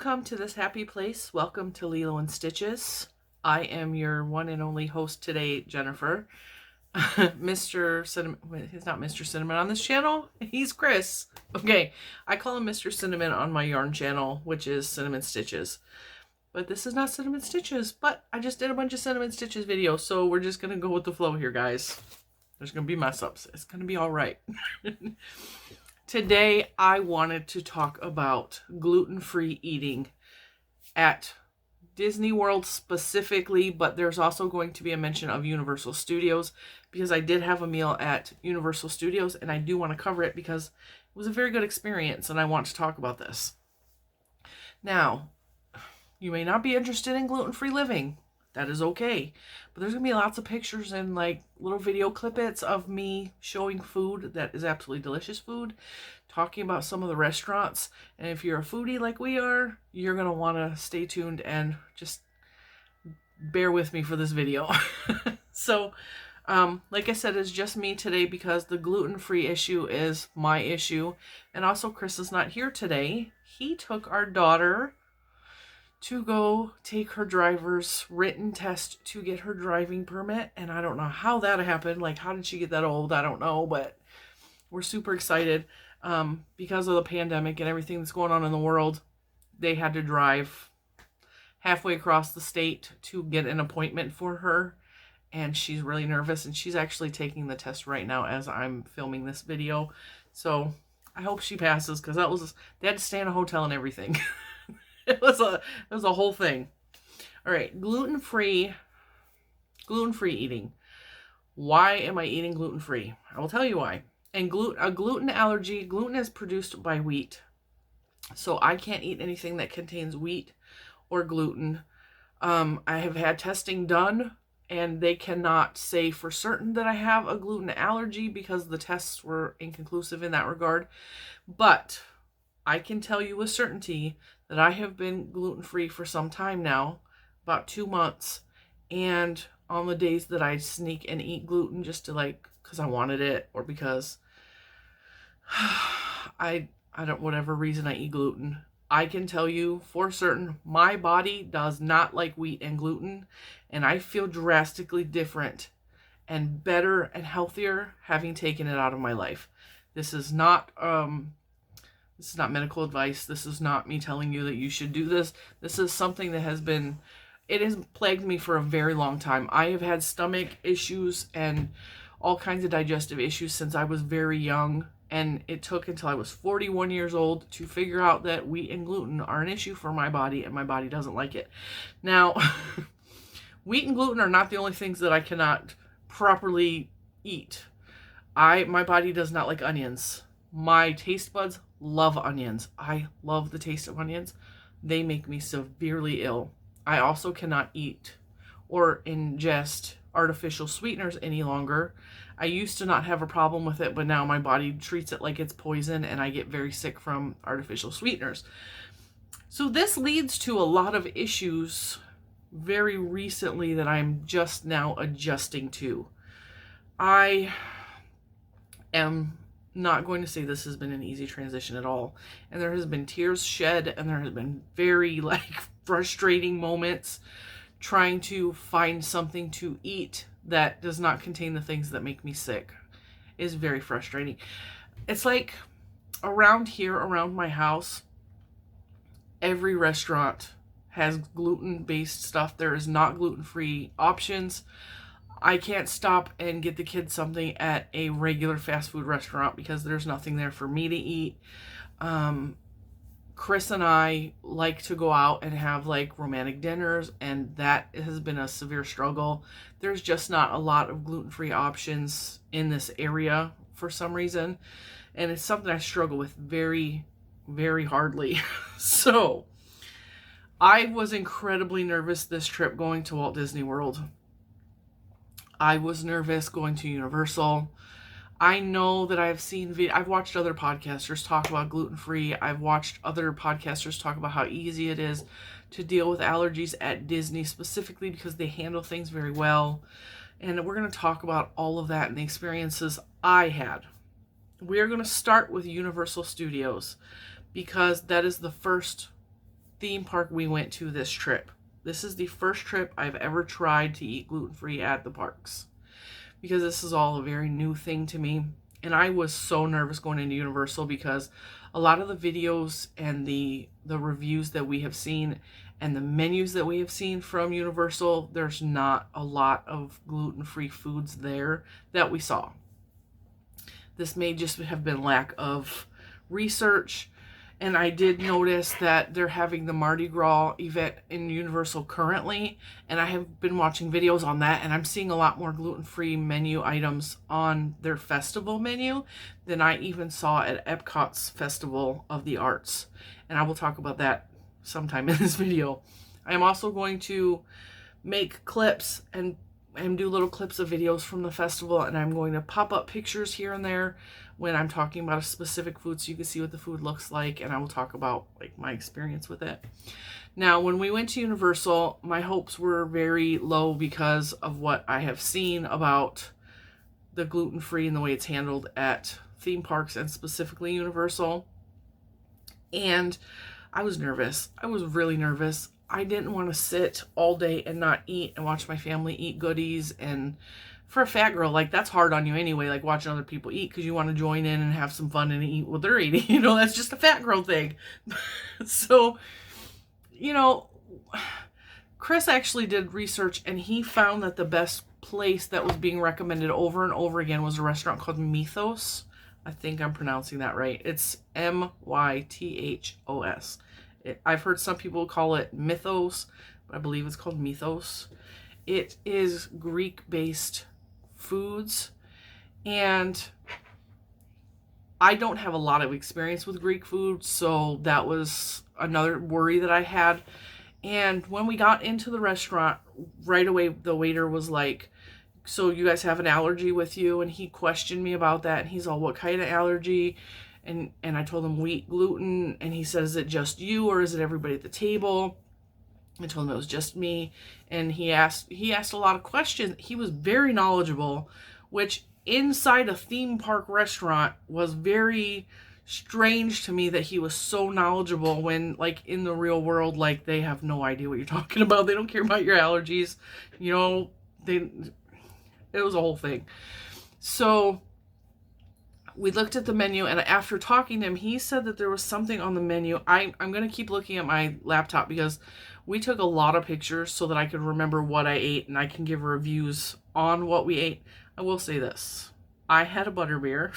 Welcome to this happy place. Welcome to Lilo and Stitches. I am your one and only host today, Jennifer. Mr. Cinnamon, he's not Mr. Cinnamon on this channel. He's Chris. Okay, I call him Mr. Cinnamon on my yarn channel, which is Cinnamon Stitches. But this is not Cinnamon Stitches, but I just did a bunch of Cinnamon Stitches videos, so we're just going to go with the flow here, guys. There's going to be mess ups. It's going to be all right. Today, I wanted to talk about gluten-free eating at Disney World specifically, but there's also going to be a mention of Universal Studios because I did have a meal at Universal Studios and I do want to cover it because it was a very good experience and I want to talk about this. Now, you may not be interested in gluten-free living. That is okay. But there's going to be lots of pictures and like little video clippets of me showing food that is absolutely delicious food, talking about some of the restaurants. And if you're a foodie like we are, you're going to want to stay tuned and just bear with me for this video. So, like I said, it's just me today because the gluten-free issue is my issue. And also Chris is not here today. He took our daughter to go take her driver's written test to get her driving permit. And I don't know how that happened. Like, how did she get that old? I don't know, but we're super excited. Because of the pandemic and everything that's going on in the world, they had to drive halfway across the state to get an appointment for her. And she's really nervous. And she's actually taking the test right now as I'm filming this video. So I hope she passes because they had to stay in a hotel and everything. It was a whole thing. All right, gluten-free eating. Why am I eating gluten-free? I will tell you why. And a gluten allergy, gluten is produced by wheat. So I can't eat anything that contains wheat or gluten. I have had testing done and they cannot say for certain that I have a gluten allergy because the tests were inconclusive in that regard. But I can tell you with certainty that I have been gluten-free for some time now, about 2 months. And on the days that I sneak and eat gluten just to because I wanted it or because I don't, whatever reason I eat gluten, I can tell you for certain my body does not like wheat and gluten. And I feel drastically different and better and healthier having taken it out of my life. This is not medical advice. This is not me telling you that you should do this. This is something that has plagued me for a very long time. I have had stomach issues and all kinds of digestive issues since I was very young. And it took until I was 41 years old to figure out that wheat and gluten are an issue for my body and my body doesn't like it. Now, wheat and gluten are not the only things that I cannot properly eat. My body does not like onions. My taste buds love onions. I love the taste of onions. They make me severely ill. I also cannot eat or ingest artificial sweeteners any longer. I used to not have a problem with it, but now my body treats it like it's poison and I get very sick from artificial sweeteners. So this leads to a lot of issues very recently that I'm just now adjusting to. I am not going to say this has been an easy transition at all. And there has been tears shed and there has been very frustrating moments trying to find something to eat that does not contain the things that make me sick. It is very frustrating. It's like around here, around my house, every restaurant has gluten-based stuff. There is not gluten-free options. I can't stop and get the kids something at a regular fast food restaurant because there's nothing there for me to eat. Chris and I like to go out and have romantic dinners, and that has been a severe struggle. There's just not a lot of gluten-free options in this area for some reason, and it's something I struggle with very, very hardly. So I was incredibly nervous this trip going to Walt Disney World. I was nervous going to Universal. I know that I've watched other podcasters talk about gluten-free. I've watched other podcasters talk about how easy it is to deal with allergies at Disney, specifically because they handle things very well. And we're going to talk about all of that and the experiences I had. We are going to start with Universal Studios because that is the first theme park we went to this trip. This is the first trip I've ever tried to eat gluten-free at the parks, because this is all a very new thing to me. And I was so nervous going into Universal because a lot of the videos and the reviews that we have seen and the menus that we have seen from Universal, there's not a lot of gluten-free foods there that we saw. This may just have been lack of research. And I did notice that they're having the Mardi Gras event in Universal currently, and I have been watching videos on that, and I'm seeing a lot more gluten-free menu items on their festival menu than I even saw at Epcot's Festival of the Arts. And I will talk about that sometime in this video. I am also going to make clips and do little clips of videos from the festival, and I'm going to pop up pictures here and there when I'm talking about a specific food so you can see what the food looks like, and I will talk about like my experience with it. Now, when we went to Universal, my hopes were very low because of what I have seen about the gluten-free and the way it's handled at theme parks and specifically Universal. And I was nervous. I was really nervous. I didn't want to sit all day and not eat and watch my family eat goodies. And for a fat girl, like, that's hard on you anyway, like watching other people eat, because you want to join in and have some fun and eat what they're eating. You know, that's just a fat girl thing. So, you know, Chris actually did research, and he found that the best place that was being recommended over and over again was a restaurant called Mythos. I think I'm pronouncing that right. It's Mythos. I've heard some people call it Mythos, but I believe it's called Mythos. It is Greek-based foods, and I don't have a lot of experience with Greek food, so that was another worry that I had. And when we got into the restaurant, right away the waiter was like, "So you guys have an allergy with you?" And he questioned me about that, and he's all, "What kind of allergy?" And I told him wheat, gluten, and he says, "Is it just you or is it everybody at the table?" I told him it was just me, and he asked a lot of questions. He was very knowledgeable, which inside a theme park restaurant was very strange to me that he was so knowledgeable when, like, in the real world, like, they have no idea what you're talking about. They don't care about your allergies. You know, it was a whole thing. So we looked at the menu, and after talking to him, he said that there was something on the menu. I'm going to keep looking at my laptop because we took a lot of pictures so that I could remember what I ate and I can give reviews on what we ate. I will say this. I had a butterbeer.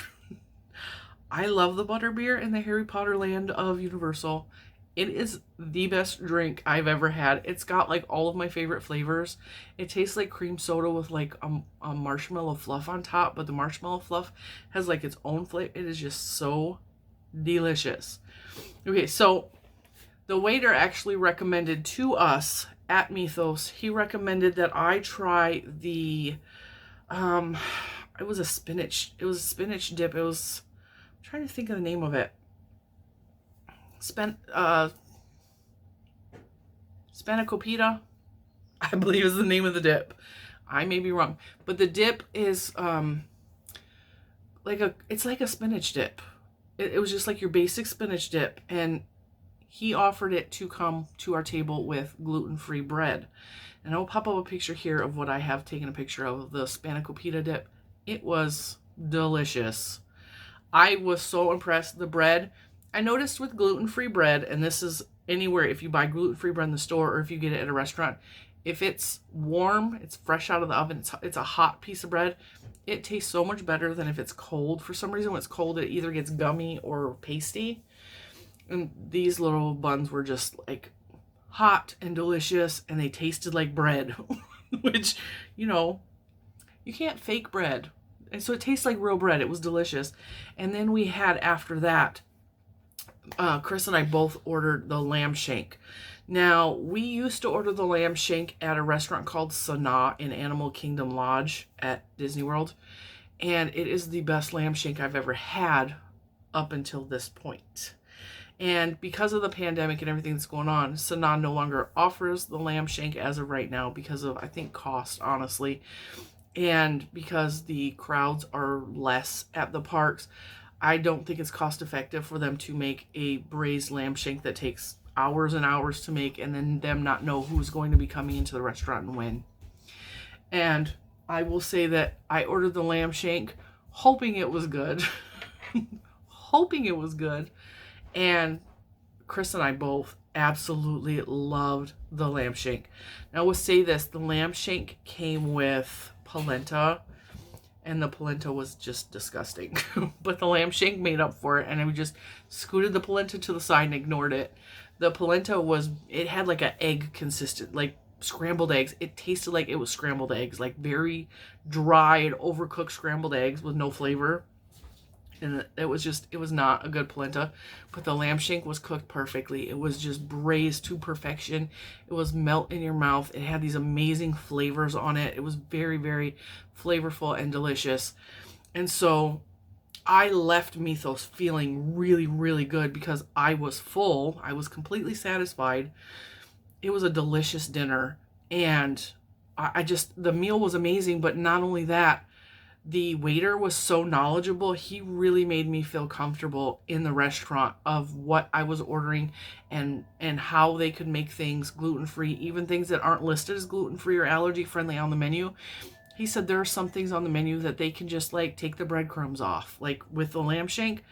I love the butterbeer in the Harry Potter land of Universal. It is the best drink I've ever had. It's got like all of my favorite flavors. It tastes like cream soda with like a marshmallow fluff on top, but the marshmallow fluff has like its own flavor. It is just so delicious. Okay, so the waiter actually recommended to us at Mythos, he recommended that I try the, it was a spinach dip. I'm trying to think of the name of it. Spanakopita, I believe is the name of the dip. I may be wrong, but the dip is it's like a spinach dip. It was just like your basic spinach dip, and he offered it to come to our table with gluten-free bread. And I'll pop up a picture here of what I have taken a picture of the Spanakopita dip. It was delicious. I was so impressed. The bread, I noticed with gluten-free bread, and this is anywhere, if you buy gluten-free bread in the store or if you get it at a restaurant, if it's warm, it's fresh out of the oven, it's a hot piece of bread, it tastes so much better than if it's cold. For some reason, when it's cold, it either gets gummy or pasty. And these little buns were just like hot and delicious, and they tasted like bread, which, you know, you can't fake bread. And so it tastes like real bread. It was delicious. And then we had, after that, Chris and I both ordered the lamb shank. Now, we used to order the lamb shank at a restaurant called Sanaa in Animal Kingdom Lodge at Disney World. And it is the best lamb shank I've ever had up until this point. And because of the pandemic and everything that's going on, Sanaa no longer offers the lamb shank as of right now because of, I think, cost, honestly. And because the crowds are less at the parks, I don't think it's cost effective for them to make a braised lamb shank that takes hours and hours to make, and then them not know who's going to be coming into the restaurant and when. And I will say that I ordered the lamb shank hoping it was good. Hoping it was good. And Chris and I both absolutely loved the lamb shank. Now, I will say this, the lamb shank came with polenta, and the polenta was just disgusting. But the lamb shank made up for it, and I just scooted the polenta to the side and ignored it. The polenta it had like an egg consistent, like scrambled eggs. It tasted like it was scrambled eggs, like very dried, overcooked scrambled eggs with no flavor. And it was not a good polenta. But the lamb shank was cooked perfectly. It was just braised to perfection. It was melt in your mouth. It had these amazing flavors on it. It was very, very flavorful and delicious. And so I left Mythos feeling really, really good because I was full. I was completely satisfied. It was a delicious dinner. And the meal was amazing. But not only that, the waiter was so knowledgeable. He really made me feel comfortable in the restaurant of what I was ordering and how they could make things gluten-free, even things that aren't listed as gluten-free or allergy-friendly on the menu. He said there are some things on the menu that they can just like take the breadcrumbs off. Like with the lamb shank,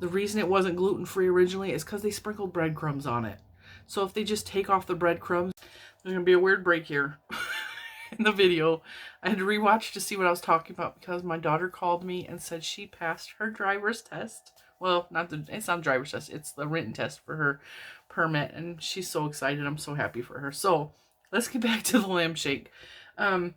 the reason it wasn't gluten-free originally is because they sprinkled breadcrumbs on it. So if they just take off the breadcrumbs, there's going to be a weird break here. In the video, I had to rewatch to see what I was talking about because my daughter called me and said she passed her driver's test. Well, it's not a driver's test, it's the written test for her permit, and she's so excited. I'm so happy for her. So let's get back to the lamb shank. My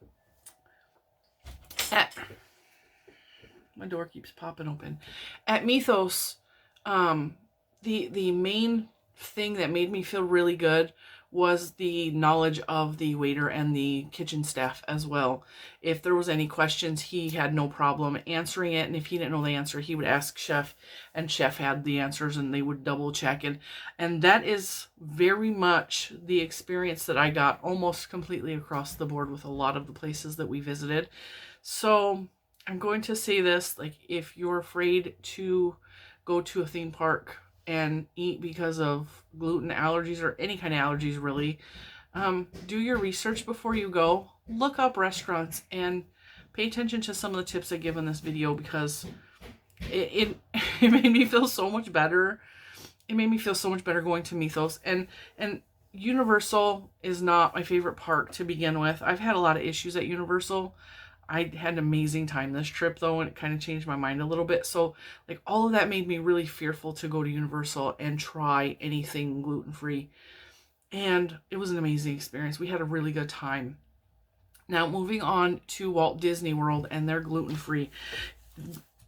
door keeps popping open. At Mythos, the main thing that made me feel really good was the knowledge of the waiter and the kitchen staff as well. If there was any questions, he had no problem answering it. And if he didn't know the answer, he would ask Chef, and Chef had the answers, and they would double check. And that is very much the experience that I got almost completely across the board with a lot of the places that we visited. So I'm going to say this, like, if you're afraid to go to a theme park and eat because of gluten allergies or any kind of allergies really, do your research before you go. Look up restaurants and pay attention to some of the tips I give in this video, because it made me feel so much better. It made me feel so much better going to Mythos. And Universal is not my favorite park to begin with. I've had a lot of issues at Universal. I had an amazing time this trip though, and it kind of changed my mind a little bit. So like all of that made me really fearful to go to Universal and try anything gluten-free. And it was an amazing experience. We had a really good time. Now moving on to Walt Disney World and their gluten-free.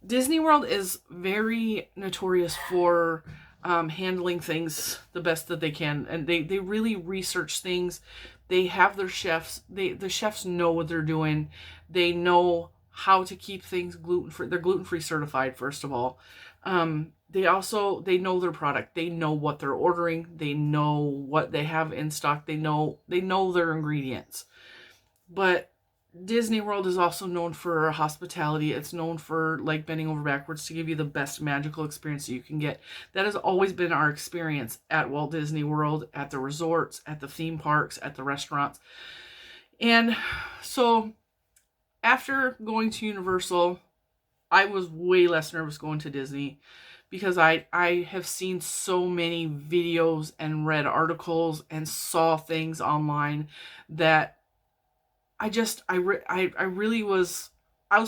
Disney World is very notorious for handling things the best that they can. And they really research things. They have their chefs. The chefs know what they're doing. They know how to keep things gluten-free. They're gluten-free certified, first of all. They know their product. They know what they're ordering. They know what they have in stock. They know their ingredients. But Disney World is also known for hospitality. It's known for like bending over backwards to give you the best magical experience that you can get. That has always been our experience at Walt Disney World, at the resorts, at the theme parks, at the restaurants. And so after going to Universal, I was way less nervous going to Disney, because I have seen so many videos and read articles and saw things online that I was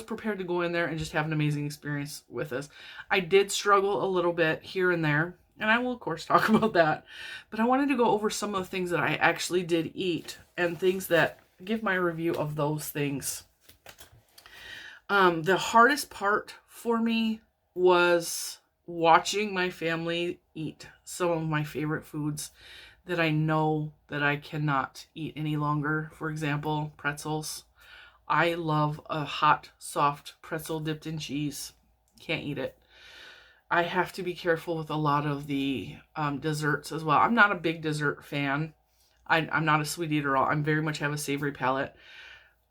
prepared to go in there and just have an amazing experience with this. I did struggle a little bit here and there, and I will of course talk about that, but I wanted to go over some of the things that I actually did eat and things that give my review of those things. The hardest part for me was watching my family eat some of my favorite foods that I know that I cannot eat any longer. For example, pretzels. I love a hot, soft pretzel dipped in cheese. Can't eat it. I have to be careful with a lot of the desserts as well. I'm not a big dessert fan. I'm not a sweet eater at all. I'm very much have a savory palate.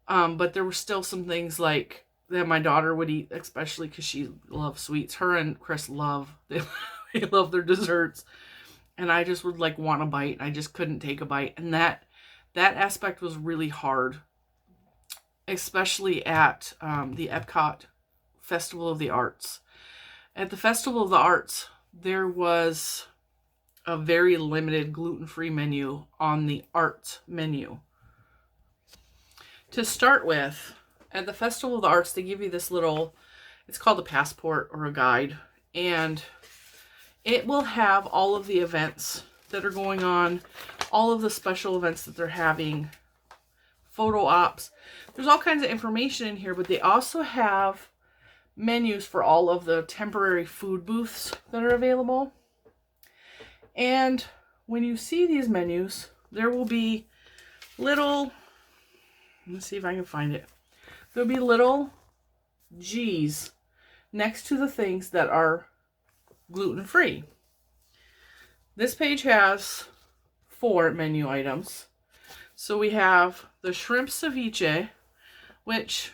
But there were still some things like that my daughter would eat, especially because she loves sweets. Her and Chris they love their desserts. and I just would like want a bite. I just couldn't take a bite. And that aspect was really hard, especially at the Epcot Festival of the Arts. At the Festival of the Arts, there was a very limited gluten-free menu on the arts menu. To start with, at the Festival of the Arts, they give you this little, it's called a passport or a guide, and it will have all of the events that are going on, all of the special events that they're having, photo ops. There's all kinds of information in here, but they also have menus for all of the temporary food booths that are available. And when you see these menus, there will be little, let's see if I can find it. There'll be little G's next to the things that are gluten-free. This page has 4 menu items. So we have the shrimp ceviche, which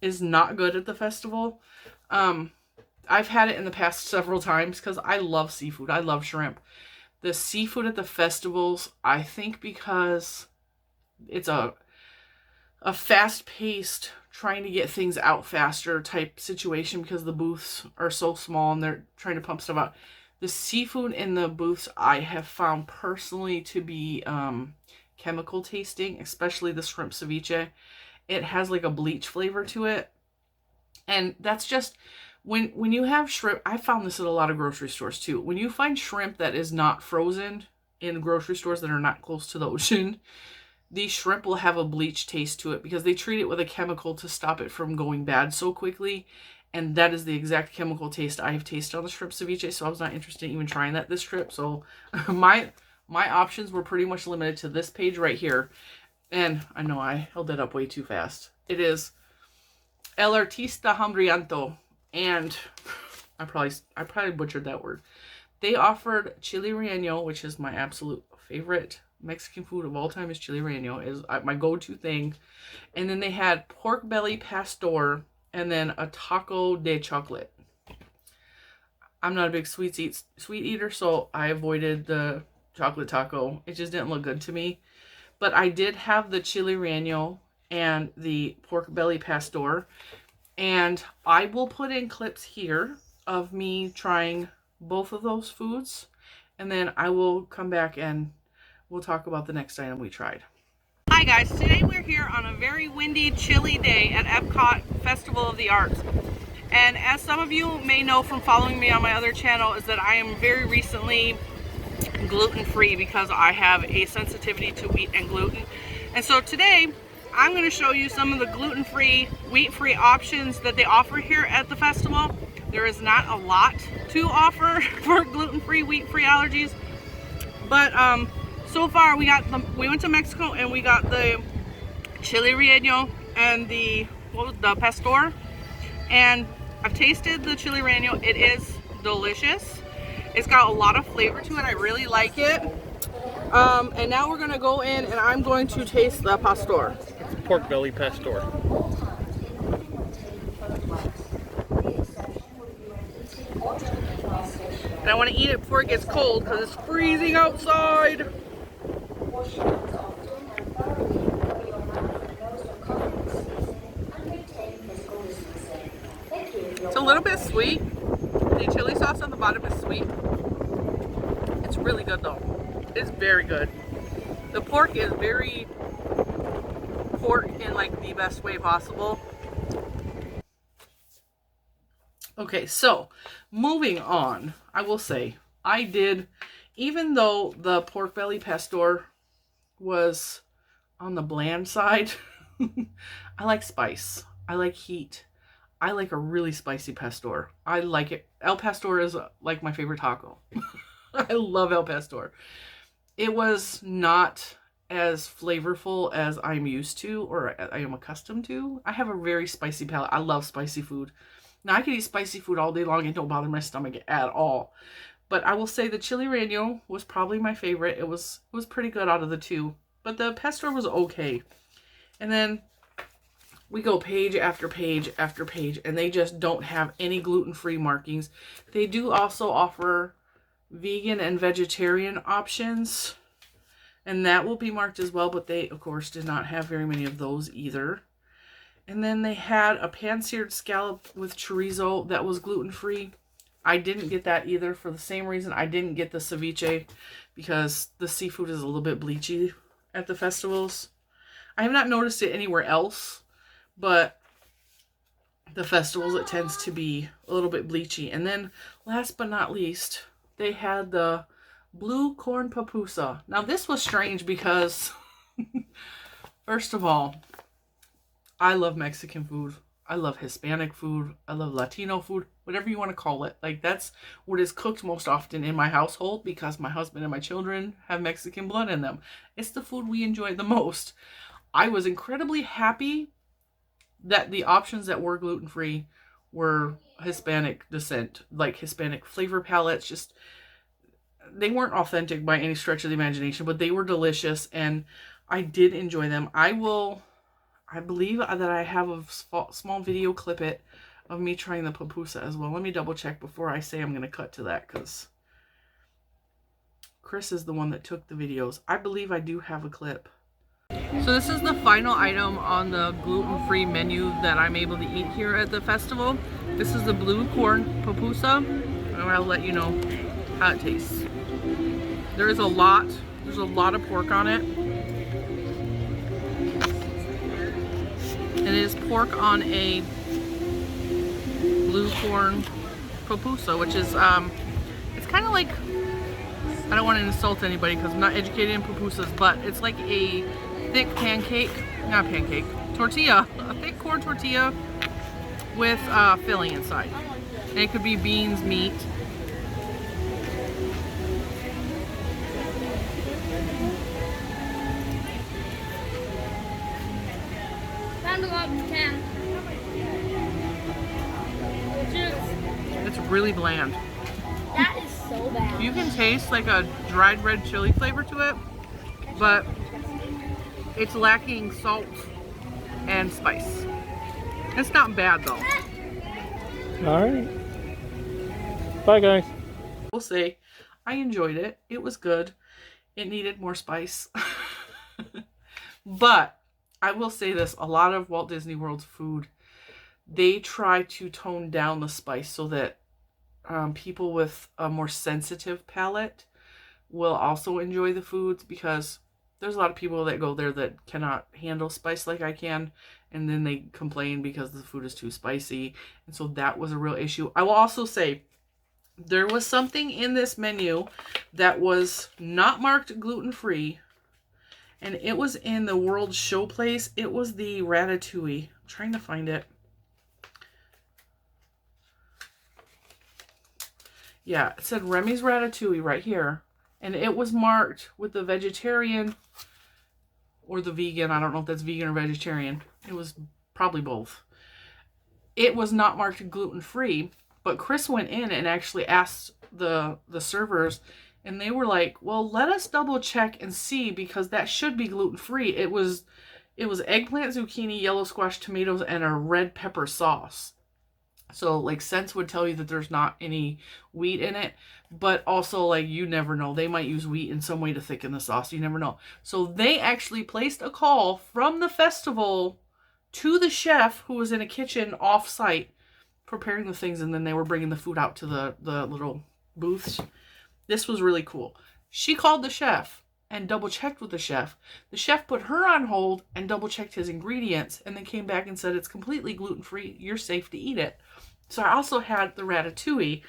is not good at the festival. I've had it in the past several times because I love seafood. I love shrimp. The seafood at the festivals, I think because it's a fast-paced, trying to get things out faster type situation because the booths are so small and they're trying to pump stuff out. The seafood in the booths I have found personally to be chemical tasting, especially the shrimp ceviche. It has like a bleach flavor to it. And that's just, when you have shrimp, I found this at a lot of grocery stores too. When you find shrimp that is not frozen in grocery stores that are not close to the ocean, the shrimp will have a bleach taste to it because they treat it with a chemical to stop it from going bad so quickly. And that is the exact chemical taste I have tasted on the shrimp ceviche, so I was not interested in even trying that this trip. So my options were pretty much limited to this page right here. And I know I held it up way too fast. It is El Artista Hambriento. And I probably butchered that word. They offered chili relleno, which is my absolute favorite Mexican food of all time. Is chili relleno, is my go-to thing. And then they had pork belly pastor and then a taco de chocolate. I'm not a big sweet eater, so I avoided the chocolate taco. It just didn't look good to me. But I did have the chili relleno and the pork belly pastor. And I will put in clips here of me trying both of those foods. And then I will come back and we'll talk about the next item we tried. Hi guys, today we're here on a very windy, chilly day at Epcot Festival of the Arts. And as some of you may know from following me on my other channel, is that I am very recently gluten-free because I have a sensitivity to wheat and gluten. And so today I'm going to show you some of the gluten-free, wheat-free options that they offer here at the festival. There is not a lot to offer for gluten-free, wheat-free allergies, but so far we went to Mexico and we got the chili relleno and the pastor, and I've tasted the chili relleno. It is delicious. It's got a lot of flavor to it. I really like it. And now we're gonna go in and I'm going to taste the pastor. It's pork belly pastor. And I want to eat it before it gets cold because it's freezing outside. It's a little bit sweet. The chili sauce on the bottom is sweet. It's really good though. It's very good. The pork is very pork in like the best way possible. Okay, so moving on, I will say I did, even though the pork belly pastor was on the bland side, I like spice. I like heat. I like a really spicy pastor. I like it. El Pastor is like my favorite taco. I love El Pastor. It was not as flavorful as I'm used to or I am accustomed to. I have a very spicy palate. I love spicy food. Now, I could eat spicy food all day long and don't bother my stomach at all. But I will say the chili relleno was probably my favorite. It was pretty good out of the two. But the pastor was okay. And then we go page after page after page, and they just don't have any gluten-free markings. They do also offer vegan and vegetarian options. And that will be marked as well, but they, of course, did not have very many of those either. And then they had a pan-seared scallop with chorizo that was gluten-free. I didn't get that either for the same reason I didn't get the ceviche, because the seafood is a little bit bleachy at the festivals. I have not noticed it anywhere else, but the festivals, it tends to be a little bit bleachy. And then last but not least, they had the blue corn pupusa. Now this was strange because first of all, I love Mexican food. I love Hispanic food. I love Latino food, whatever you want to call it. Like, that's what is cooked most often in my household because my husband and my children have Mexican blood in them. It's the food we enjoy the most. I was incredibly happy that the options that were gluten-free were Hispanic descent, like Hispanic flavor palettes. Just, they weren't authentic by any stretch of the imagination, but they were delicious and I did enjoy them. I believe that I have a small video clip of me trying the pupusa as well. Let me double check before I say I'm going to cut to that, because Chris is the one that took the videos. I believe I do have a clip. So this is the final item on the gluten-free menu that I'm able to eat here at the festival. This is the blue corn pupusa, and I'll let you know how it tastes. There's a lot of pork on it. It is pork on a blue corn pupusa, which is, it's kind of like, I don't want to insult anybody because I'm not educated in pupusas, but it's like a thick tortilla, a thick corn tortilla with filling inside. And it could be beans, meat. It's really bland. That is so bad. You can taste like a dried red chili flavor to it, but it's lacking salt and spice. It's not bad though. Alright. Bye guys. We'll say I enjoyed it. It was good. It needed more spice. But I will say this, a lot of Walt Disney World's food, they try to tone down the spice so that people with a more sensitive palate will also enjoy the foods, because there's a lot of people that go there that cannot handle spice like I can, and then they complain because the food is too spicy, and so that was a real issue. I will also say there was something in this menu that was not marked gluten-free, and it was in the World Showplace. It was the ratatouille. I'm trying to find it. Yeah, it said Remy's Ratatouille right here. And it was marked with the vegetarian or the vegan. I don't know if that's vegan or vegetarian. It was probably both. It was not marked gluten-free, but Chris went in and actually asked the servers, and they were like, well, let us double check and see, because that should be gluten-free. It was eggplant, zucchini, yellow squash, tomatoes, and a red pepper sauce. So, like, sense would tell you that there's not any wheat in it. But also, like, you never know. They might use wheat in some way to thicken the sauce. You never know. So, they actually placed a call from the festival to the chef who was in a kitchen off-site preparing the things. And then they were bringing the food out to the little booths. This was really cool. She called the chef and double-checked with the chef. The chef put her on hold and double-checked his ingredients. And then came back and said, it's completely gluten-free. You're safe to eat it. So I also had the ratatouille.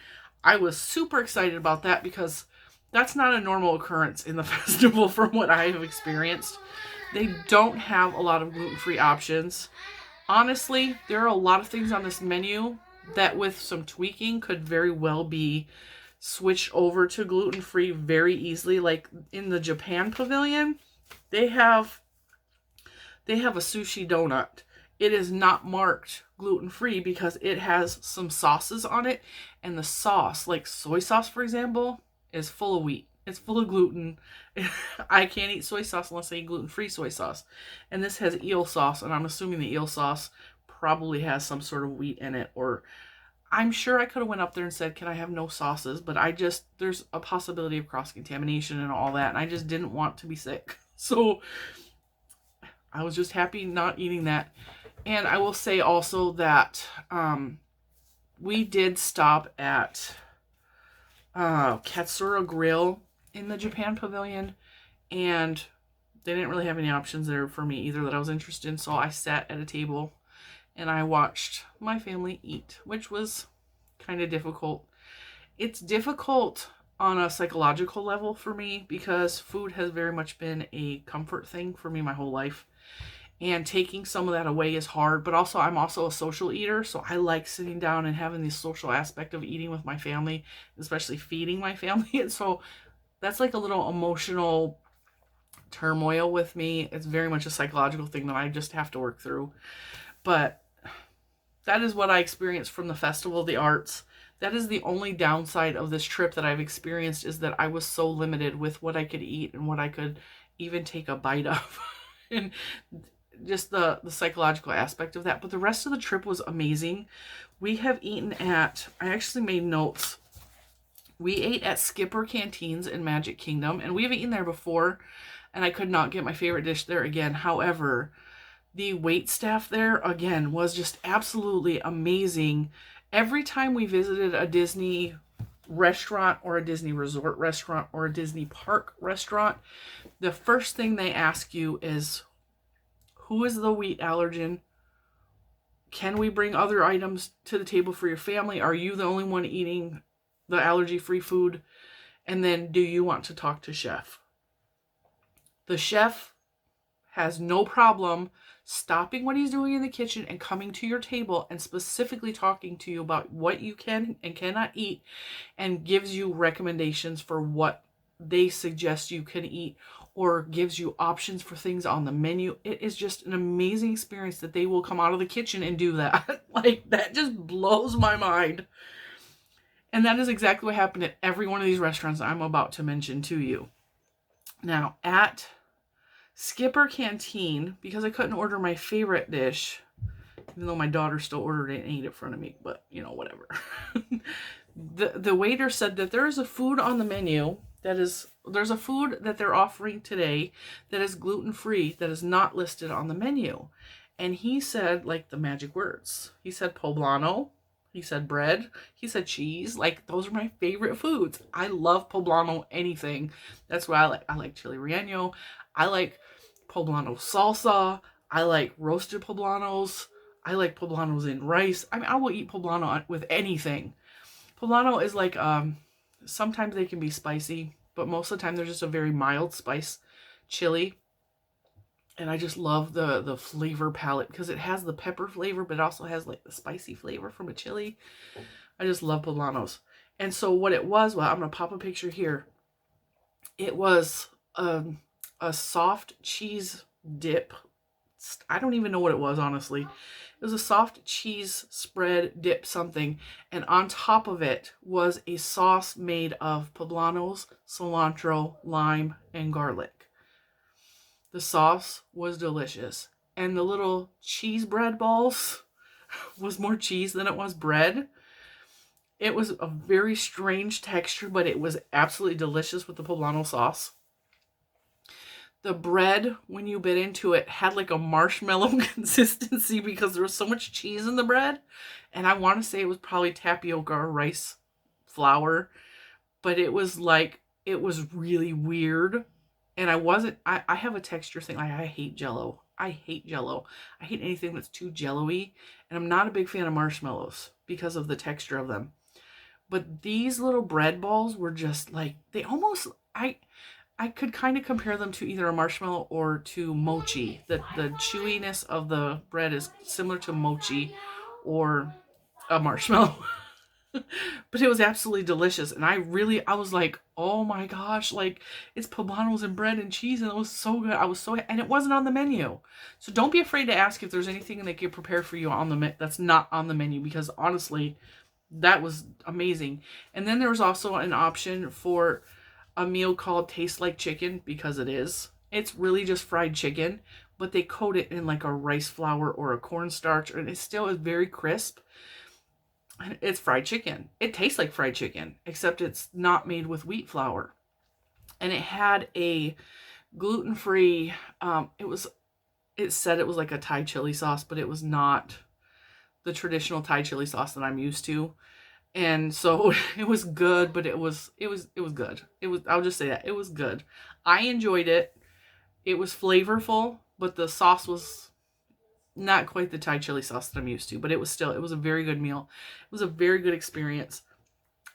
I was super excited about that because that's not a normal occurrence in the festival from what I have experienced. They don't have a lot of gluten-free options. Honestly, there are a lot of things on this menu that with some tweaking could very well be switched over to gluten-free very easily. Like in the Japan pavilion, they have a sushi donut. It is not marked gluten-free because it has some sauces on it, and the sauce, like soy sauce for example, is full of wheat. It's full of gluten. I can't eat soy sauce unless I eat gluten-free soy sauce. And this has eel sauce, and I'm assuming the eel sauce probably has some sort of wheat in it, or I'm sure I could have went up there and said, can I have no sauces? But there's a possibility of cross-contamination and all that. And I just didn't want to be sick. So I was just happy not eating that. And I will say also that we did stop at Katsura Grill in the Japan Pavilion. And they didn't really have any options there for me either that I was interested in. So I sat at a table and I watched my family eat, which was kind of difficult. It's difficult on a psychological level for me because food has very much been a comfort thing for me my whole life. And taking some of that away is hard, but also I'm also a social eater, so I like sitting down and having the social aspect of eating with my family, especially feeding my family. And so that's like a little emotional turmoil with me. It's very much a psychological thing that I just have to work through. But that is what I experienced from the Festival of the Arts. That is the only downside of this trip that I've experienced, is that I was so limited with what I could eat and what I could even take a bite of. And just the psychological aspect of that. But the rest of the trip was amazing. We have eaten at, I actually made notes. We ate at Skipper Canteens in Magic Kingdom, and we have eaten there before, and I could not get my favorite dish there again. However, the wait staff there, again, was just absolutely amazing. Every time we visited a Disney restaurant or a Disney resort restaurant or a Disney park restaurant, the first thing they ask you is, who is the wheat allergen? Can we bring other items to the table for your family? Are you the only one eating the allergy-free food? And then, do you want to talk to chef? The chef has no problem stopping what he's doing in the kitchen and coming to your table and specifically talking to you about what you can and cannot eat, and gives you recommendations for what they suggest you can eat, or gives you options for things on the menu. It is just an amazing experience that they will come out of the kitchen and do that. Like, that just blows my mind. And that is exactly what happened at every one of these restaurants I'm about to mention to you. Now, at Skipper Canteen, because I couldn't order my favorite dish, even though my daughter still ordered it and ate it in front of me, but, you know, whatever. The waiter said that there is a food on the menu there's a food that they're offering today that is gluten-free that is not listed on the menu. And he said, like, the magic words. He said poblano. He said bread. He said cheese. Like, those are my favorite foods. I love poblano anything. That's why I like. I like chili relleno. I like poblano salsa. I like roasted poblanos. I like poblanos in rice. I mean, I will eat poblano with anything. Poblano is like, sometimes they can be spicy, but most of the time they're just a very mild spice chili. And I just love the flavor palette because it has the pepper flavor, but it also has like the spicy flavor from a chili. I just love poblanos. And so what it was, well, I'm going to pop a picture here. It was a soft cheese dip. I don't even know what it was, honestly. It was a soft cheese spread dip something. And on top of it was a sauce made of poblanos, cilantro, lime, and garlic. The sauce was delicious. And the little cheese bread balls was more cheese than it was bread. It was a very strange texture, but it was absolutely delicious with the poblano sauce. The bread, when you bit into it, had like a marshmallow consistency because there was so much cheese in the bread. And I want to say it was probably tapioca or rice flour. But it was like, it was really weird. And I have a texture thing. Like, I hate Jell-O. I hate Jell-O. I hate anything that's too Jell-O-y. And I'm not a big fan of marshmallows because of the texture of them. But these little bread balls were just like, they almost, I could kind of compare them to either a marshmallow or to mochi. The chewiness of the bread is similar to mochi or a marshmallow. But it was absolutely delicious. And I was like, oh my gosh, like, it's poblanos and bread and cheese, and it was so good. And it wasn't on the menu. So don't be afraid to ask if there's anything they can prepare for you that's not on the menu, because honestly, that was amazing. And then there was also an option for a meal called Taste Like Chicken, because it is. It's really just fried chicken, but they coat it in like a rice flour or a cornstarch, and it still is very crisp. It's fried chicken. It tastes like fried chicken, except it's not made with wheat flour. And it had a gluten-free, it said it was like a Thai chili sauce, but it was not the traditional Thai chili sauce that I'm used to. And so it was good, but it was good. I'll just say that. It was good. I enjoyed it. It was flavorful, but the sauce was not quite the Thai chili sauce that I'm used to, but it was a very good meal. It was a very good experience.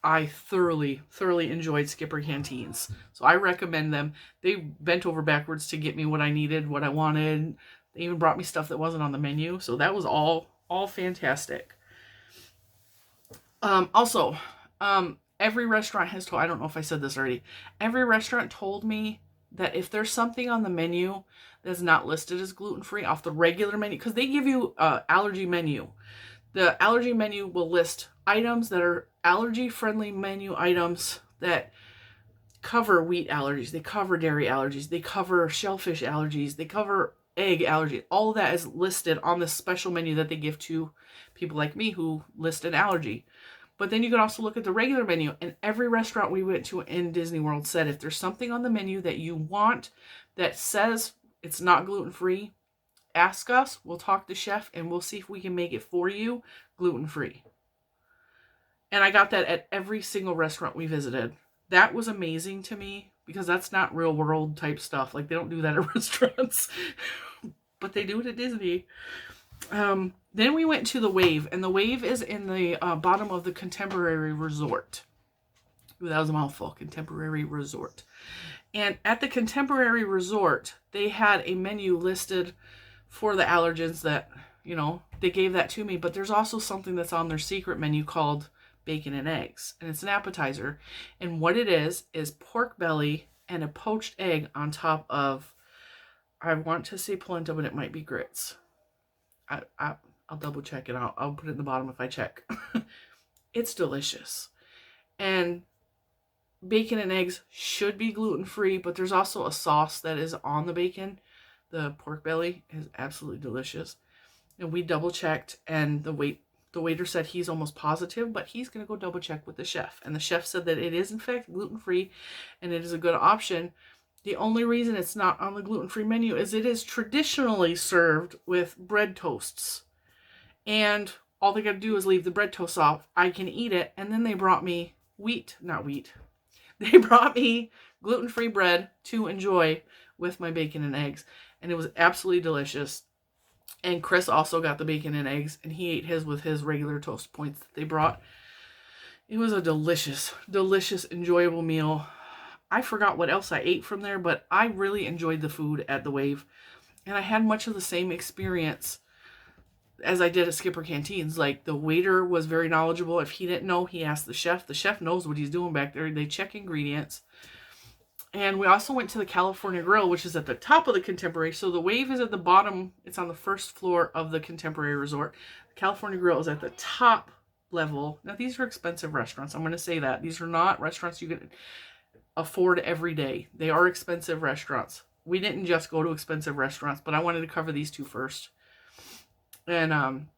I thoroughly enjoyed Skipper Canteens. So I recommend them. They bent over backwards to get me what I needed, what I wanted. They even brought me stuff that wasn't on the menu. So that was all fantastic. Also, every restaurant has told, I don't know if I said this already, every restaurant told me that if there's something on the menu that's not listed as gluten-free off the regular menu, because they give you an allergy menu. The allergy menu will list items that are allergy-friendly menu items that cover wheat allergies, they cover dairy allergies, they cover shellfish allergies, they cover egg allergy. All of that is listed on this special menu that they give to people like me who list an allergy. But then you can also look at the regular menu, and every restaurant we went to in Disney World said if there's something on the menu that you want that says it's not gluten-free, ask us, we'll talk to chef, and we'll see if we can make it for you gluten-free. And I got that at every single restaurant we visited. That was amazing to me because that's not real world type stuff. Like, they don't do that at restaurants, but they do it at Disney. Then we went to the Wave, and the Wave is in the bottom of the Contemporary Resort. Ooh, that was a mouthful. Contemporary Resort. And at the Contemporary Resort, they had a menu listed for the allergens that, they gave that to me. But there's also something that's on their secret menu called bacon and eggs. And it's an appetizer. And what it is pork belly and a poached egg on top of, I want to say polenta, but it might be grits. I'll double check it out. I'll put it in the bottom if I check. It's delicious. And bacon and eggs should be gluten-free, but there's also a sauce that is on the bacon. The pork belly is absolutely delicious. And we double checked, and the waiter said he's almost positive, but he's going to go double check with the chef. And the chef said that it is in fact gluten-free and it is a good option. The only reason it's not on the gluten-free menu is it is traditionally served with bread toasts. And all they got to do is leave the bread toast off. I can eat it. And then they brought me they brought me gluten-free bread to enjoy with my bacon and eggs. And it was absolutely delicious. And Chris also got the bacon and eggs, and he ate his with his regular toast points that they brought. It was a delicious, enjoyable meal. I forgot what else I ate from there, but I really enjoyed the food at the Wave. And I had much of the same experience as I did at Skipper Canteens. Like, the waiter was very knowledgeable. If he didn't know, he asked the chef. The chef knows what he's doing back there. They check ingredients. And we also went to the California Grill, which is at the top of the Contemporary. So the Wave is at the bottom. It's on the first floor of the Contemporary Resort. The California Grill is at the top level. Now, these are expensive restaurants. I'm going to say that. These are not restaurants you can afford every day. They are expensive restaurants. We didn't just go to expensive restaurants, but I wanted to cover these two first. And,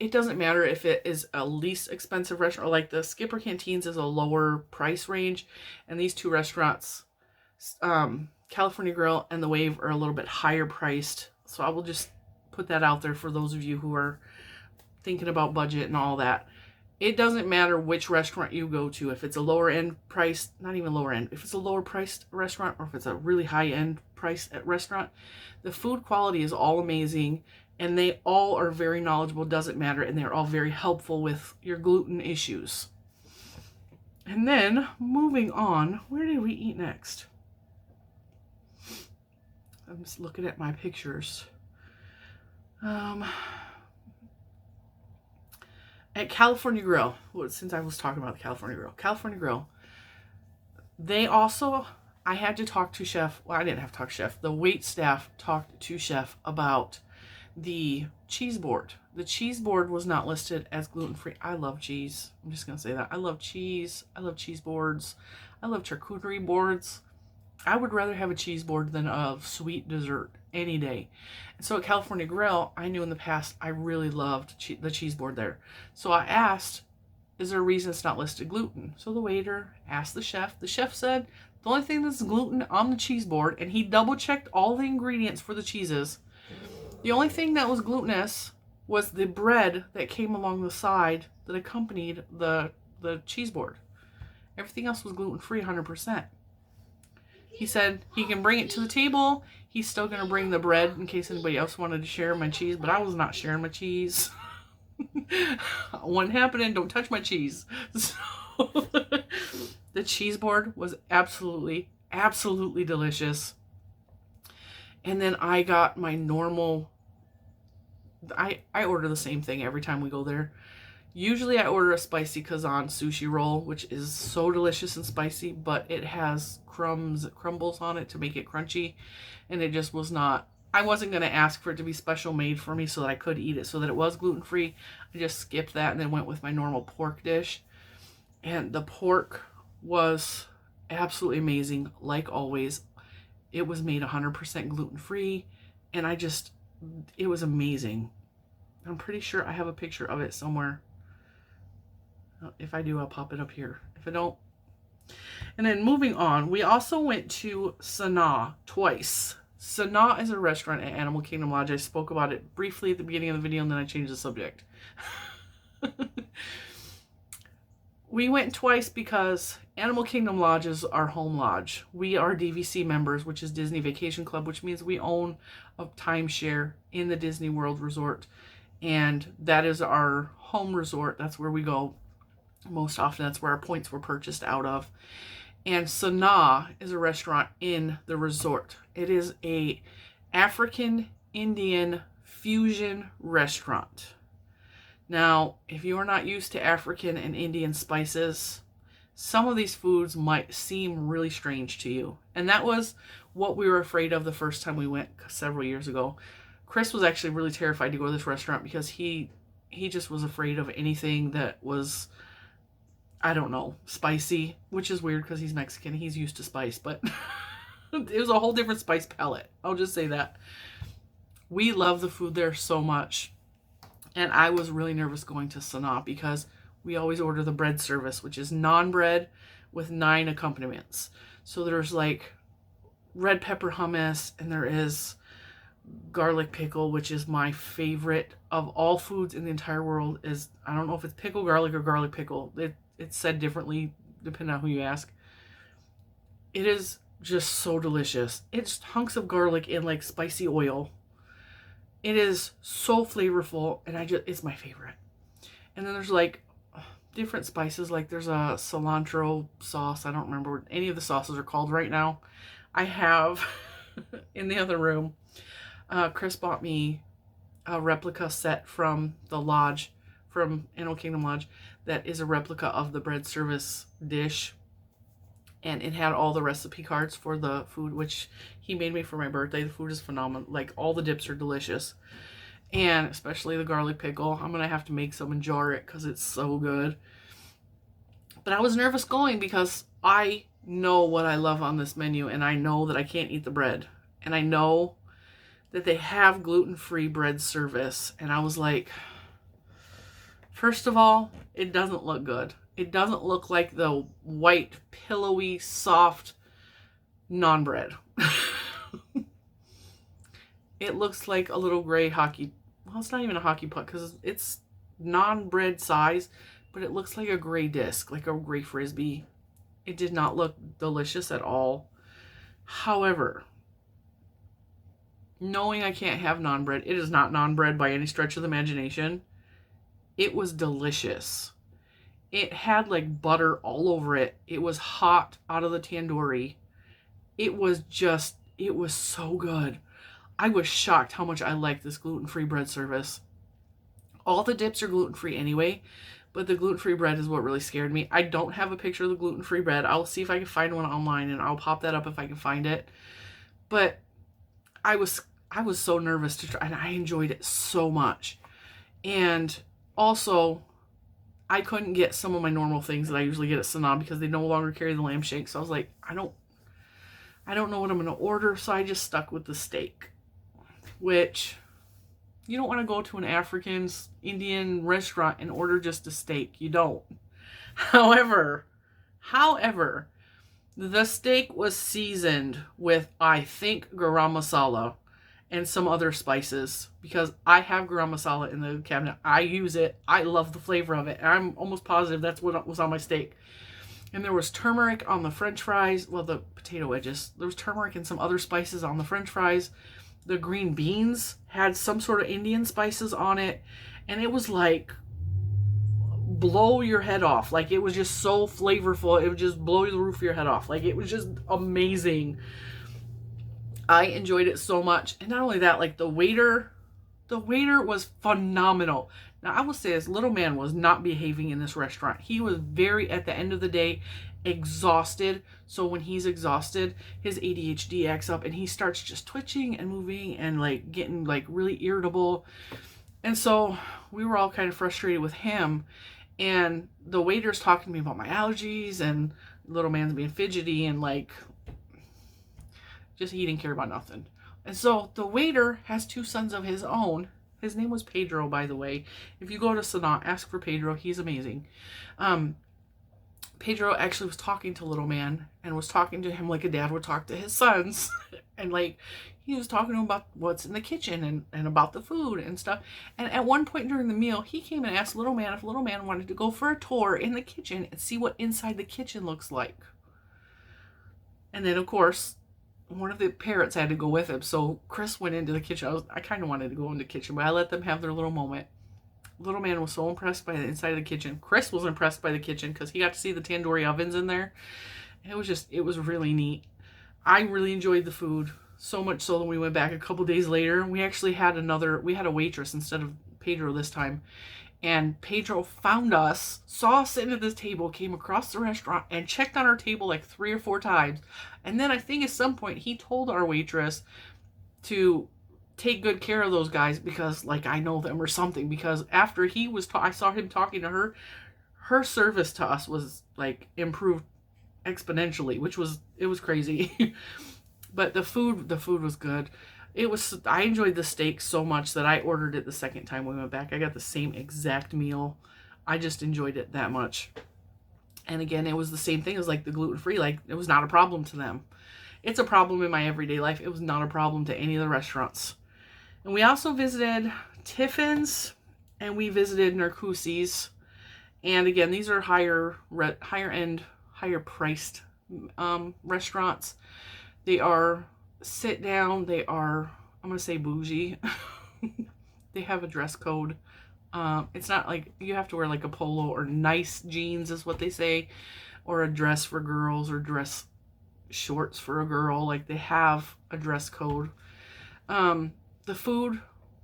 it doesn't matter if it is a least expensive restaurant, like the Skipper Canteens is a lower price range, and these two restaurants, California Grill and the Wave, are a little bit higher priced. So I will just put that out there for those of you who are thinking about budget and all that. It doesn't matter which restaurant you go to. If it's a lower end price, not even lower end, if it's a lower priced restaurant or if it's a really high end price at restaurant, the food quality is all amazing. And they all are very knowledgeable, doesn't matter, and they're all very helpful with your gluten issues. And then, moving on, where did we eat next? I'm just looking at my pictures. At California Grill, since I was talking about the California Grill, they also, I had to talk to chef, well, I didn't have to talk to chef, the wait staff talked to chef about the cheese board. The cheese board was not listed as gluten-free. I love cheese. I'm just going to say that. I love cheese. I love cheese boards. I love charcuterie boards. I would rather have a cheese board than a sweet dessert any day. And so at California Grill, I knew in the past I really loved the cheese board there. So I asked, is there a reason it's not listed gluten? So the waiter asked the chef. The chef said, the only thing that's gluten on the cheese board, and he double checked all the ingredients for the cheeses. The only thing that was glutinous was the bread that came along the side that accompanied the cheese board. Everything else was gluten-free 100%. He said he can bring it to the table. He's still going to bring the bread in case anybody else wanted to share my cheese, but I was not sharing my cheese. Wasn't happening. Don't touch my cheese. So the cheese board was absolutely, absolutely delicious. And then I got my normal, I order the same thing every time we go there. Usually I order a spicy Kazan sushi roll, which is so delicious and spicy, but it has crumbles on it to make it crunchy. And it just was not, I wasn't going to ask for it to be special made for me so that I could eat it, so that it was gluten-free. I just skipped that and then went with my normal pork dish. And the pork was absolutely amazing, like always. It was made 100% gluten-free, and it was amazing. I'm pretty sure I have a picture of it somewhere. If I do, I'll pop it up here. If I don't. And then moving on, we also went to Sanaa twice. Sanaa is a restaurant at Animal Kingdom Lodge. I spoke about it briefly at the beginning of the video, and then I changed the subject. We went twice because Animal Kingdom Lodge is our home lodge. We are DVC members, which is Disney Vacation Club, which means we own a timeshare in the Disney World Resort. And that is our home resort. That's where we go most often. That's where our points were purchased out of. And Sanaa is a restaurant in the resort. It is a African Indian fusion restaurant. Now, if you are not used to African and Indian spices, some of these foods might seem really strange to you. And that was what we were afraid of the first time we went several years ago. Chris was actually really terrified to go to this restaurant because he just was afraid of anything that was, I don't know, spicy, which is weird because he's Mexican. He's used to spice, but it was a whole different spice palette. I'll just say that. We love the food there so much. And I was really nervous going to Sanaa because we always order the bread service, which is naan bread with 9 accompaniments. So there's like red pepper hummus, and there is garlic pickle, which is my favorite of all foods in the entire world. I don't know if it's pickle garlic or garlic pickle. It's said differently depending on who you ask. It is just so delicious. It's hunks of garlic in like spicy oil. It is so flavorful, and it's my favorite. And then there's like different spices, like there's a cilantro sauce. I don't remember what any of the sauces are called right now. I have in the other room, Chris bought me a replica set from the lodge, from Animal Kingdom Lodge, that is a replica of the bread service dish. And it had all the recipe cards for the food, which he made me for my birthday. The food is phenomenal. Like, all the dips are delicious. And especially the garlic pickle. I'm going to have to make some and jar it because it's so good. But I was nervous going because I know what I love on this menu. And I know that I can't eat the bread. And I know that they have gluten-free bread service. And I was like, first of all, it doesn't look good. It doesn't look like the white, pillowy, soft naan bread. It looks like a little gray hockey. Well, it's not even a hockey puck because it's naan bread size, but it looks like a gray disc, like a gray frisbee. It did not look delicious at all. However, knowing I can't have naan bread, it is not naan bread by any stretch of the imagination. It was delicious. It had like butter all over it. It was hot out of the tandoori. It was so good. I was shocked how much I liked this gluten-free bread service. All the dips are gluten-free anyway, but the gluten-free bread is what really scared me. I don't have a picture of the gluten-free bread. I'll see if I can find one online, and I'll pop that up if I can find it. But I was so nervous to try, and I enjoyed it so much. And also, I couldn't get some of my normal things that I usually get at Sanaa because they no longer carry the lamb shank. So I was like, I don't I don't know what I'm going to order, so I just stuck with the steak, which you don't want to go to an African Indian restaurant and order just a steak. You don't. However, the steak was seasoned with, I think, garam masala and some other spices, because I have garam masala in the cabinet. I use it. I love the flavor of it. And I'm almost positive that's what was on my steak. And there was turmeric on the French fries. Well, the potato wedges. There was turmeric and some other spices on the French fries. The green beans had some sort of Indian spices on it. And it was like, blow your head off. Like, it was just so flavorful. It would just blow the roof of your head off. Like, it was just amazing. I enjoyed it so much. And not only that, like, the waiter was phenomenal. Now, I will say this little man was not behaving in this restaurant. He was very, at the end of the day, exhausted. So when he's exhausted, his ADHD acts up and he starts just twitching and moving and like getting like really irritable. And so we were all kind of frustrated with him. And the waiter's talking to me about my allergies, and little man's being fidgety and like, just he didn't care about nothing. And so the waiter has 2 sons of his own. His name was Pedro, by the way. If you go to Sanaa, ask for Pedro. He's amazing. Pedro actually was talking to little man and was talking to him like a dad would talk to his sons. And like, he was talking to him about what's in the kitchen and about the food and stuff. And at one point during the meal, he came and asked little man if little man wanted to go for a tour in the kitchen and see what inside the kitchen looks like. And then, of course, one of the parrots had to go with him. So Chris went into the kitchen. I kind of wanted to go in the kitchen, but I let them have their little moment. Little man was so impressed by the inside of the kitchen. Chris was impressed by the kitchen because he got to see the tandoori ovens in there. It was really neat. I really enjoyed the food, so much so that we went back a couple days later. We actually had a waitress instead of Pedro this time. And Pedro found us, saw us sitting at this table, came across the restaurant, and checked on our table like 3 or 4 times. And then I think at some point he told our waitress to take good care of those guys because, like, I know them or something. Because after I saw him talking to her, her service to us was like improved exponentially, it was crazy. But the food was good. I enjoyed the steak so much that I ordered it the second time we went back. I got the same exact meal. I just enjoyed it that much. And again, it was the same thing as like the gluten-free. Like, it was not a problem to them. It's a problem in my everyday life. It was not a problem to any of the restaurants. And we also visited Tiffin's and we visited Narcoossee's. And again, these are higher end, higher priced restaurants. They are sit down. They are, I'm going to say, bougie. They have a dress code. It's not like you have to wear like a polo or nice jeans is what they say, or a dress for girls or dress shorts for a girl. Like, they have a dress code. The food,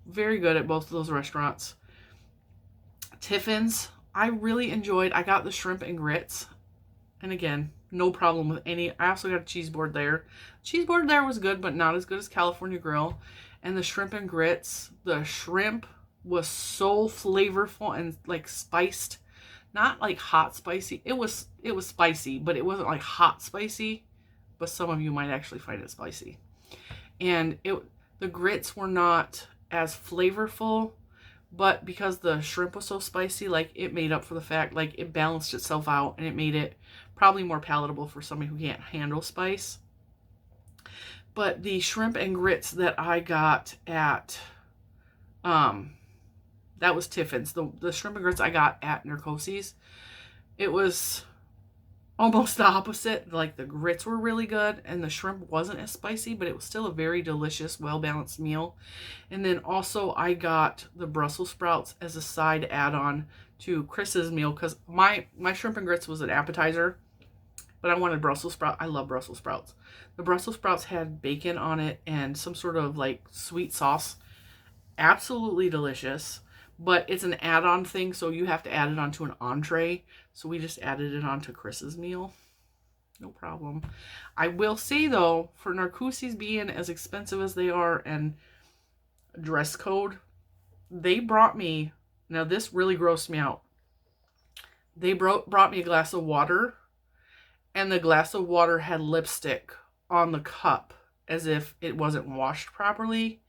very good at both of those restaurants. Tiffin's, I really enjoyed. I got the shrimp and grits. And again, no problem with any. I also got a cheese board there. Cheese board there was good, but not as good as California Grill. And the shrimp and grits, the shrimp was so flavorful and like spiced. Not like hot spicy. It was spicy, but it wasn't like hot spicy. But some of you might actually find it spicy. And the grits were not as flavorful, but because the shrimp was so spicy, like, it made up for the fact, like, it balanced itself out and it made it probably more palatable for somebody who can't handle spice. But the shrimp and grits that I got at, that was Tiffin's. The shrimp and grits I got at Narcoossee's, it was almost the opposite. Like, the grits were really good and the shrimp wasn't as spicy, but it was still a very delicious, well-balanced meal. And then also I got the Brussels sprouts as a side add-on to Chris's meal, because my shrimp and grits was an appetizer, but I wanted Brussels sprouts. I love Brussels sprouts. The Brussels sprouts had bacon on it and some sort of like sweet sauce. Absolutely delicious. But it's an add-on thing, so you have to add it onto an entree. So we just added it onto Chris's meal. No problem. I will say, though, for Narcoossee's being as expensive as they are and dress code, they brought me... Now, this really grossed me out. They brought me a glass of water, and the glass of water had lipstick on the cup as if it wasn't washed properly.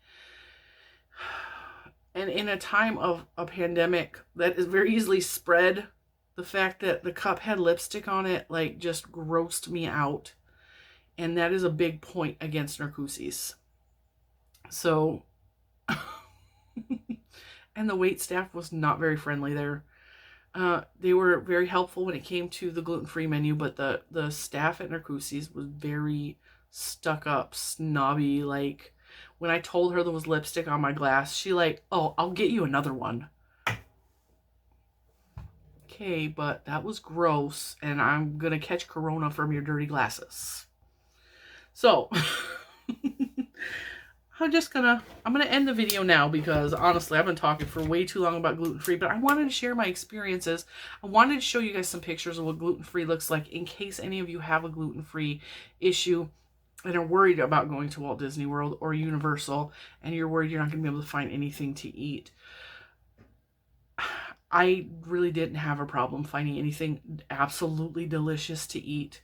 And in a time of a pandemic that is very easily spread, the fact that the cup had lipstick on it, like, just grossed me out. And that is a big point against Narcoossee's. So, and the wait staff was not very friendly there. They were very helpful when it came to the gluten-free menu, but the staff at Narcoossee's was very stuck up, snobby. Like, when I told her there was lipstick on my glass, she like, oh, I'll get you another one. Okay, but that was gross, and I'm gonna catch corona from your dirty glasses. So, I'm gonna end the video now because honestly, I've been talking for way too long about gluten-free, but I wanted to share my experiences. I wanted to show you guys some pictures of what gluten-free looks like in case any of you have a gluten-free issue and are worried about going to Walt Disney World or Universal, and you're worried you're not going to be able to find anything to eat. I really didn't have a problem finding anything absolutely delicious to eat.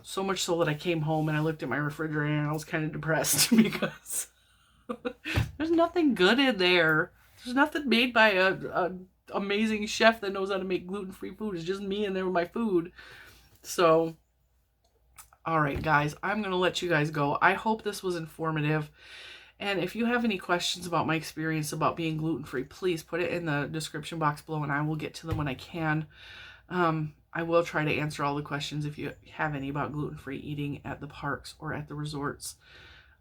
So much so that I came home and I looked at my refrigerator and I was kind of depressed because there's nothing good in there. There's nothing made by a amazing chef that knows how to make gluten-free food. It's just me in there with my food. So, all right, guys, I'm going to let you guys go. I hope this was informative. And if you have any questions about my experience about being gluten-free, please put it in the description box below and I will get to them when I can. I will try to answer all the questions if you have any about gluten-free eating at the parks or at the resorts.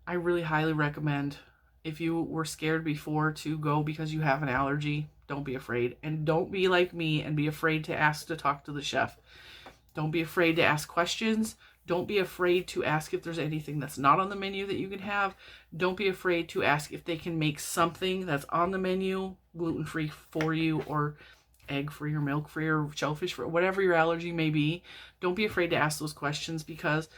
I really highly recommend, if you were scared before to go because you have an allergy, don't be afraid. And don't be like me and be afraid to ask to talk to the chef. Don't be afraid to ask questions. Don't be afraid to ask if there's anything that's not on the menu that you can have. Don't be afraid to ask if they can make something that's on the menu gluten-free for you, or egg-free or milk-free or shellfish-free, whatever your allergy may be. Don't be afraid to ask those questions because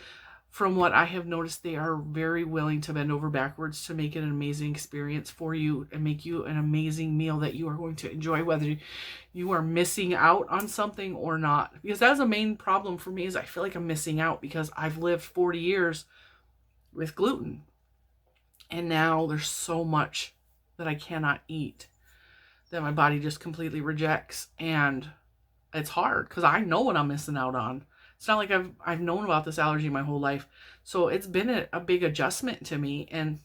from what I have noticed, they are very willing to bend over backwards to make it an amazing experience for you and make you an amazing meal that you are going to enjoy, whether you are missing out on something or not. Because that's a main problem for me, is I feel like I'm missing out because I've lived 40 years with gluten. And now there's so much that I cannot eat that my body just completely rejects. And it's hard because I know what I'm missing out on. It's not like I've known about this allergy my whole life. So it's been a big adjustment to me. And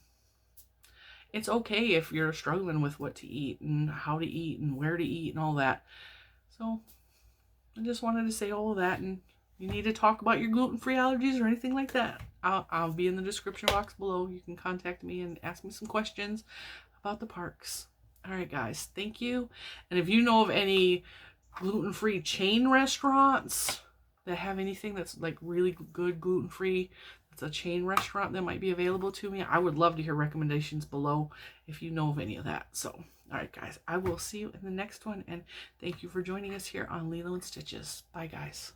it's okay if you're struggling with what to eat and how to eat and where to eat and all that. So I just wanted to say all of that. And you need to talk about your gluten-free allergies or anything like that, I'll be in the description box below. You can contact me and ask me some questions about the parks. All right, guys. Thank you. And if you know of any gluten-free chain restaurants that have anything that's like really good gluten-free, that's a chain restaurant that might be available to me, I would love to hear recommendations below if you know of any of that. So, all right, guys, I will see you in the next one, and thank you for joining us here on Lilo and Stitches. Bye, guys.